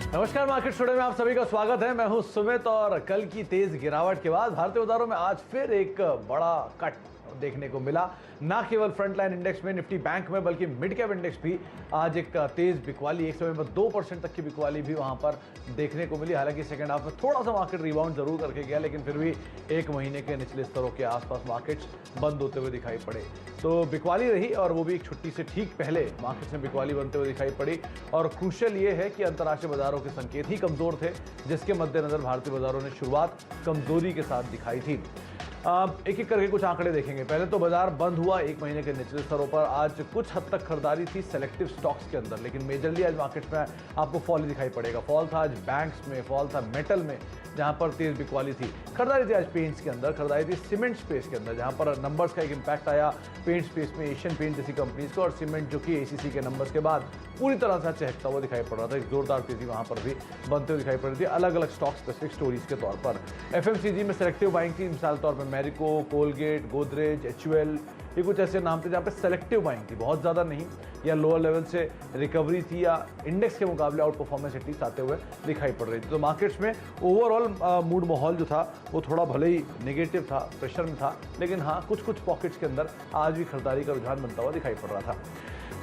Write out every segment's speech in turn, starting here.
नमस्कार, market today में आप सभी का स्वागत है। मैं हूं सुमित और कल की तेज गिरावट के बाद भारतीय बाजारों में आज फिर एक बड़ा कट देखने को मिला। ना केवल फ्रंटलाइन इंडेक्स में, निफ्टी बैंक में, बल्कि मिड कैप इंडेक्स भी आज एक तेज बिकवाली, एक समय में 2% तक की बिकवाली भी वहां पर देखने को मिली। हालांकि सेकंड हाफ में थोड़ा सा मार्केट रिबाउंड जरूर करके गया, लेकिन फिर भी एक महीने के निचले स्तरों के आसपास मार्केट्स बंद होते हुए दिखाई पड़े। तो बिकवाली रही और वो भी एक छुट्टी से ठीक पहले मार्केट्स में बिकवाली बनते हुए दिखाई पड़ी। और क्रूशियल ये है कि अंतर्राष्ट्रीय बाजारों के संकेत ही कमजोर थे, जिसके मद्देनजर भारतीय बाजारों ने शुरुआत कमजोरी के साथ दिखाई थी। एक एक करके कुछ आंकड़े देखेंगे। पहले तो बाजार बंद हुआ एक महीने के निचले स्तरों पर। आज कुछ हद तक खरीदारी थी सेलेक्टिव स्टॉक्स के अंदर, लेकिन मेजरली आज मार्केट में आपको फॉल ही दिखाई पड़ेगा। फॉल था आज बैंक्स में, फॉल था मेटल में, जहां पर तेज बिकवाली थी। खरीदारी थी आज पेंट्स के अंदर, खरीदारी थी सीमेंट स्पेस के अंदर, जहां पर नंबर्स का एक इंपैक्ट आया पेंट स्पेस में एशियन पेंट जैसी कंपनीज को, और सीमेंट जो कि एसीसी के नंबर्स के बाद पूरी तरह से चहकता हुआ दिखाई पड़ रहा था। एक जोरदार तेजी वहां पर भी बनते हुए दिखाई पड़ रही थी, अलग अलग स्टॉक स्पेसिफिक स्टोरीज के तौर पर। एफएमसीजी में सेलेक्टिव बाइंग थी, मिसाल तौर पर मैरिको, कोलगेट, गोदरेज, एचयूएल, ये कुछ ऐसे नाम थे जहाँ पे सेलेक्टिव बाइंग थी, बहुत ज़्यादा नहीं, या लोअर लेवल से रिकवरी थी, या इंडेक्स के मुकाबले आउट परफॉर्मेंस एटलीस्ट आते हुए दिखाई पड़ रही थी। तो मार्केट्स में ओवरऑल मूड माहौल जो था वो थोड़ा भले ही नेगेटिव था, प्रेशर में था, लेकिन हाँ कुछ कुछ पॉकेट्स के अंदर आज भी खरीदारी का रुझान बनता हुआ दिखाई पड़ रहा था।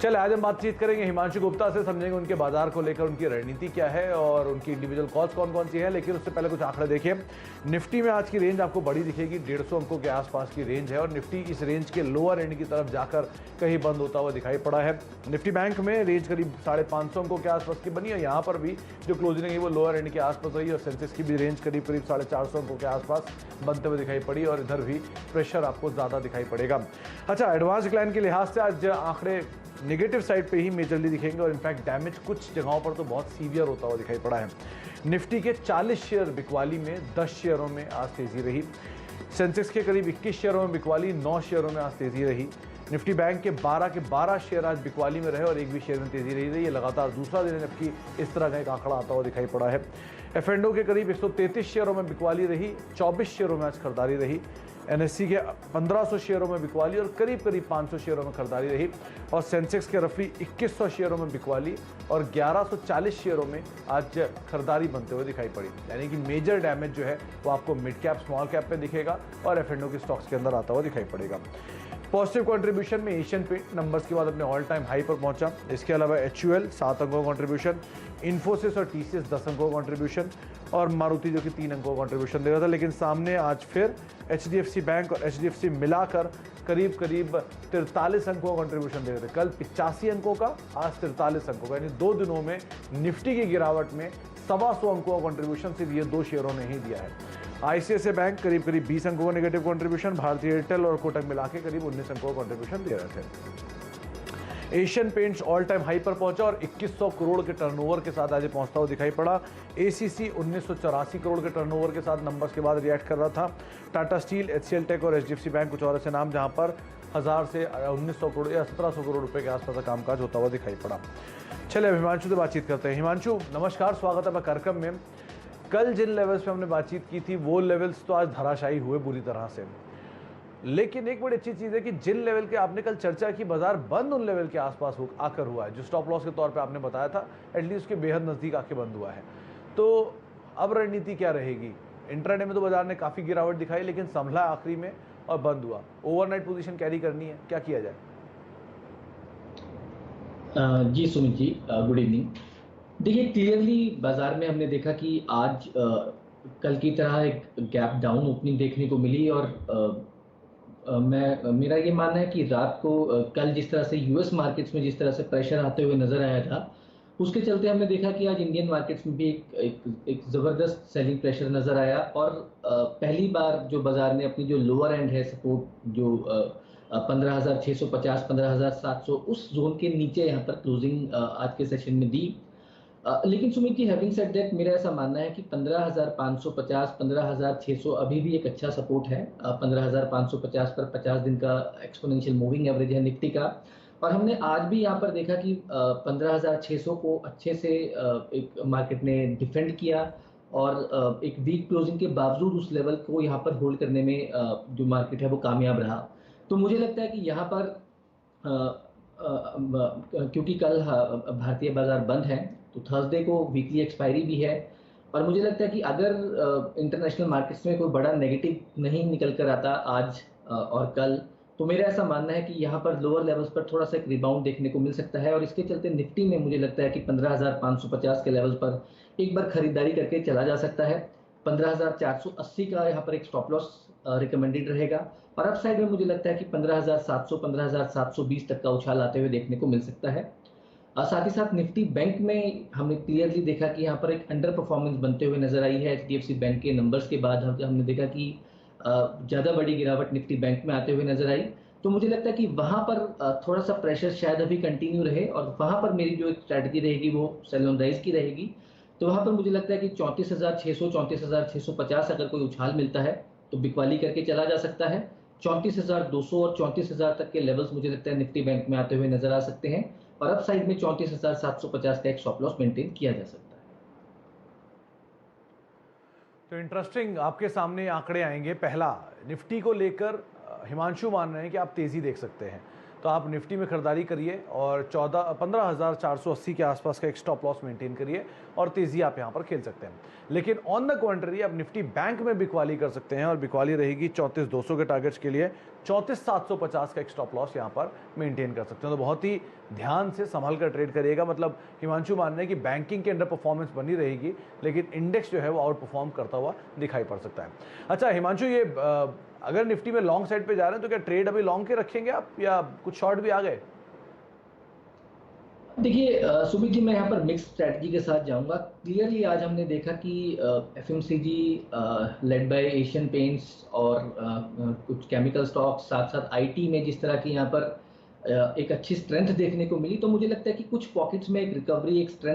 चलिए आज हम बातचीत करेंगे हिमांशु गुप्ता से, समझेंगे उनके बाजार को लेकर उनकी रणनीति क्या है और उनकी इंडिविजुअल कॉल्स कौन कौन सी है। लेकिन उससे पहले कुछ आंकड़े देखिए। निफ्टी में आज की रेंज आपको बड़ी दिखेगी, 150 अंकों के आसपास की रेंज है, और निफ्टी इस रेंज के लोअर एंड की तरफ जाकर कहीं बंद होता हुआ दिखाई पड़ा है। निफ्टी बैंक में रेंज करीब 550 अंकों के आसपास की बनी है, यहाँ पर भी जो क्लोजिंग है वो लोअर एंड के आसपास रही, और सेंसेक्स की भी रेंज करीब 450 अंकों के आसपास बनते हुए दिखाई पड़ी, और इधर भी प्रेशर आपको ज़्यादा दिखाई पड़ेगा। अच्छा, एडवांस डिक्लाइन के लिहाज से आज आंकड़े नेगेटिव साइड पे ही मेजरली दिखेंगे, और इनफैक्ट डैमेज कुछ जगहों पर तो बहुत सीवियर होता हुआ दिखाई पड़ा है। निफ्टी के 40 शेयर बिकवाली में 10 शेयरों में आज तेजी रही। सेंसेक्स के करीब 21 शेयरों में बिकवाली, 9 शेयरों में आज तेजी रही। निफ्टी बैंक के 12 शेयर आज बिकवाली में रहे और एक भी शेयर में तेजी रही। ये लगातार दूसरा दिन जबकि इस तरह का एक आंकड़ा आता हुआ दिखाई पड़ा है। एफ&ओ के करीब 133 शेयरों में बिकवाली रही, 24 शेयरों में आज खरीदारी रही। एनएससी के 1500 शेयरों में बिकवाली और करीब 500 शेयरों में खरीदारी रही, और सेंसेक्स के रफली 2100 शेयरों में बिकवाली और 1140 शेयरों में आज खरीदारी बनते हुए दिखाई पड़ी। यानी कि मेजर डैमेज जो है वो आपको मिड कैप स्मॉल कैप में दिखेगा और एफ&ओ के स्टॉक्स के अंदर आता हुआ दिखाई पड़ेगा। पॉजिटिव कंट्रीब्यूशन में एशियन पेंट नंबर्स के बाद अपने ऑल टाइम हाई पर पहुंचा। इसके अलावा एचयूएल 7 अंकों का कंट्रीब्यूशन, इन्फोसिस और टीसीएस 10 अंकों का कंट्रीब्यूशन, और मारुति जो कि 3 अंकों का कंट्रीब्यूशन दे रहा था। लेकिन सामने आज फिर एचडीएफसी बैंक और एचडीएफसी मिलाकर करीब 43 अंकों का कंट्रीब्यूशन दे रहे थे। कल 85 अंकों का, आज 43 अंकों का, यानी 2 दिनों में निफ्टी की गिरावट में 125 अंकों का कंट्रीब्यूशन सिर्फ ये 2 शेयरों ने ही दिया है। आईसीआईसीआई बैंक करीब 20 अंकों का नेगेटिव कंट्रीब्यूशन, भारतीय एयरटेल और कोटक मिला के करीब 19 अंकों का कंट्रीब्यूशन दे रहे थे। Asian paints all time high पर पहुंचा और 2100 करोड़ के टर्नओवर के साथ आज पहुंचता हुआ दिखाई पड़ा। एसीसी 1984 करोड़ के टर्नओवर के साथ नंबर्स के बाद रिएक्ट कर रहा था। टाटा स्टील, एचसीएल टेक और एचडीएफसी बैंक कुछ और ऐसे नाम जहां पर 1000 से 1900 करोड़ या 1700 करोड़ रुपए के आसपास का कामकाज होता हुआ दिखाई पड़ा। चलिए हिमांशु से बातचीत करते हैं। हिमांशु नमस्कार, स्वागत है कार्यक्रम में। कल जिन लेवल्स पे हमने बातचीत की थी वो लेवल्स तो आज धराशायी हुए बुरी तरह से, लेकिन एक बड़ी अच्छी चीज़ है कि जिन लेवल के आपने कल चर्चा की बाजार बंद उन लेवल के आसपास आकर हुआ है, जो स्टॉप लॉस के तौर पे आपने बताया था एटलीस्ट उसके बेहद नज़दीक आके बंद हुआ है। तो अब रणनीति क्या रहेगी? इंट्राडे में तो बाजार ने काफ़ी गिरावट दिखाई, लेकिन संभला आखिरी में और बंद हुआ। ओवरनाइट पोजीशन कैरी करनी है, क्या किया जाए? जी सुमित जी, गुड इवनिंग। देखिए, क्लियरली बाजार में हमने देखा कि आज कल की तरह एक गैप डाउन ओपनिंग देखने को मिली, और मेरा ये मानना है कि रात को कल जिस तरह से यूएस मार्केट्स में जिस तरह से प्रेशर आते हुए नजर आया था, उसके चलते हमने देखा कि आज इंडियन मार्केट्स में भी एक जबरदस्त सेलिंग प्रेशर नजर आया, और पहली बार जो बाजार ने अपनी जो लोअर एंड है सपोर्ट जो 15,650 15,700 उस जोन के नीचे यहाँ पर क्लोजिंग आज के सेशन में दी। लेकिन Sumit ji, having said that, मेरा ऐसा मानना है कि 15,550 15,600 अभी भी एक अच्छा सपोर्ट है। 15,550 पर 50 दिन का एक्सपोनेंशियल मूविंग एवरेज है निफ्टी का, और हमने आज भी यहाँ पर देखा कि 15,600 को अच्छे से एक मार्केट ने डिफेंड किया, और एक वीक क्लोजिंग के बावजूद उस लेवल को यहाँ पर होल्ड करने में जो मार्केट है वो कामयाब रहा। तो मुझे लगता है कि यहाँ पर क्योंकि कल भारतीय बाजार बंद है, तो थर्सडे को वीकली एक्सपायरी भी है। और मुझे लगता है कि अगर इंटरनेशनल मार्केट्स में कोई बड़ा नेगेटिव नहीं निकल कर आता आज और कल, तो मेरा ऐसा मानना है कि यहाँ पर लोअर लेवल्स पर थोड़ा सा एक रिबाउंड देखने को मिल सकता है। और इसके चलते निफ्टी में मुझे लगता है कि 15,550 के लेवल पर एक बार खरीदारी करके चला जा सकता है। 15,480 का यहाँ पर एक स्टॉप लॉस रिकमेंडेड रहेगा। और अप साइड में मुझे लगता है कि 15,700 15,720 तक का उछाल आते हुए देखने को मिल सकता है। साथ ही साथ निफ्टी बैंक में हमने क्लियरली देखा कि यहाँ पर एक अंडर परफॉर्मेंस बनते हुए नजर आई है। एचडीएफसी बैंक के नंबर्स के बाद हमने देखा कि ज़्यादा बड़ी गिरावट निफ्टी बैंक में आते हुए नजर आई। तो मुझे लगता है कि वहाँ पर थोड़ा सा प्रेशर शायद अभी कंटिन्यू रहे, और वहाँ पर मेरी जो एक स्ट्रैटेजी रहेगी वो सेल ऑन राइज की रहेगी। तो वहाँ पर मुझे लगता है कि 34,600 34,650 अगर कोई उछाल मिलता है तो बिकवाली करके चला जा सकता है। 34,200 और 34,000 तक के लेवल्स मुझे लगता है निफ्टी बैंक में आते हुए नजर आ सकते हैं। और अप साइड में 34,750 का एक स्टॉप लॉस मेंटेन किया जा सकता है। तो इंटरेस्टिंग आपके सामने आंकड़े आएंगे। पहला, निफ्टी को लेकर हिमांशु मान रहे हैं कि आप तेजी देख सकते हैं, तो आप निफ्टी में खरीदारी करिए और 15,480 के आसपास का एक स्टॉप लॉस मेंटेन करिए और तेजी आप यहां पर खेल सकते हैं। लेकिन ऑन द क्वांट्री आप निफ्टी बैंक में बिकवाली कर सकते हैं और बिकवाली रहेगी 34,200 के टारगेट्स के लिए। 34,750 का एक स्टॉप लॉस यहां पर मेंटेन कर सकते हैं। तो बहुत ही ध्यान से संभल कर ट्रेड करिएगा। मतलब हिमांशु मान रहे हैं कि बैंकिंग के अंडर परफॉर्मेंस बनी रहेगी, लेकिन इंडेक्स जो है वो आउट परफॉर्म करता हुआ दिखाई पड़ सकता है। अच्छा हिमांशु, ये अगर निफ्टी में लॉन्ग साइड पे जा रहे हैं तो क्या ट्रेड अभी लॉन्ग के रखेंगे आप, या कुछ शॉर्ट भी आ गए? देखिए सुमित जी, मैं यहाँ पर मिक्स स्ट्रैटेजी के साथ जाऊंगा। क्लियरली आज हमने देखा कि FMCG led by Asian paints और कुछ केमिकल स्टॉक्स, साथ साथ आईटी में जिस तरह की यहाँ पर एक अच्छी स्ट्रेंथ देखने को मिली, तो मुझे लगता है कि कुछ पॉकेट्स में एक रिकवरी, एक स्ट्रेंथ